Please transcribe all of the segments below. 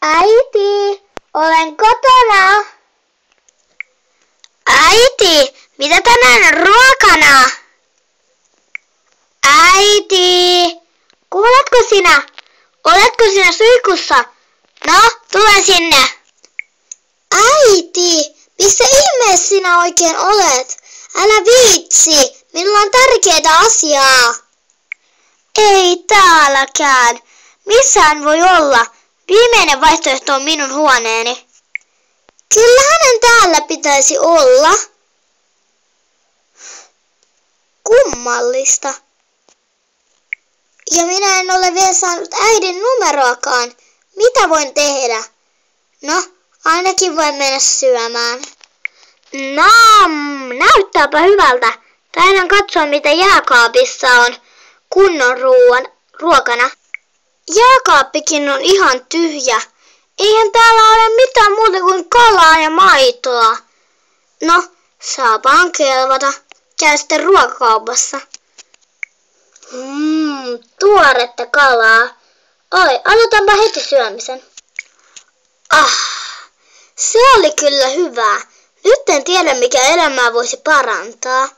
Äiti, olen kotona. Äiti, mitä tänään on ruokana? Äiti, kuuletko sinä? Oletko sinä suihkussa? No, tule sinne. Äiti, missä ihmeessä sinä oikein olet? Älä viitsi, minulla on tärkeää asiaa. Ei täälläkään. Missään voi olla. Viimeinen vaihtoehto on minun huoneeni. Kyllä hänen täällä pitäisi olla. Kummallista. Ja minä en ole vielä saanut äidin numeroakaan. Mitä voin tehdä? No, ainakin voin mennä syömään. Näyttääpä hyvältä. Taidan katsoa mitä jääkaapissa on kunnon ruokana. Jääkaappikin on ihan tyhjä. Eihän täällä ole mitään muuta kuin kalaa ja maitoa. No, saapaan kelvata. Käy sitten ruokakaupassa. Tuoretta kalaa. Aloitanpa heti syömisen. Se oli kyllä hyvää. Nyt en tiedä mikä elämää voisi parantaa.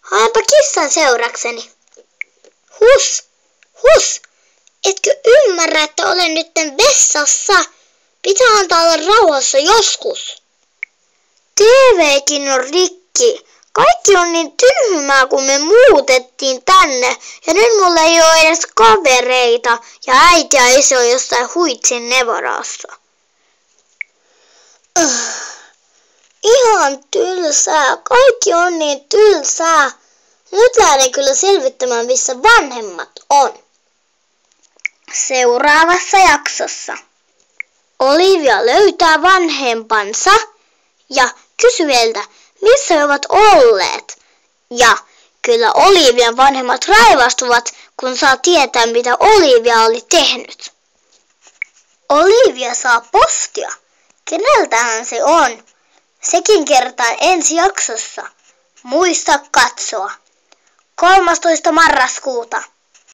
Haenpa kissan seurakseni. Hus! Etkö ymmärrä, että olen nytten vessassa? Pitää antaa olla rauhassa joskus. TVkin on rikki. Kaikki on niin tyhmää, kun me muutettiin tänne. Ja nyt mulla ei ole edes kavereita. Ja äiti ja isä on jossain Huitsin Nevarassa. Ihan tylsää. Kaikki on niin tylsää. Nyt lähden kyllä selvittämään, missä vanhemmat on. Seuraavassa jaksossa Olivia löytää vanhempansa ja kysyy heiltä, missä he ovat olleet. Ja kyllä Olivian vanhemmat raivastuvat, kun saa tietää, mitä Olivia oli tehnyt. Olivia saa postia. Keneltähän se on? Sekin kertaa ensi jaksossa. Muista katsoa. 13. marraskuuta.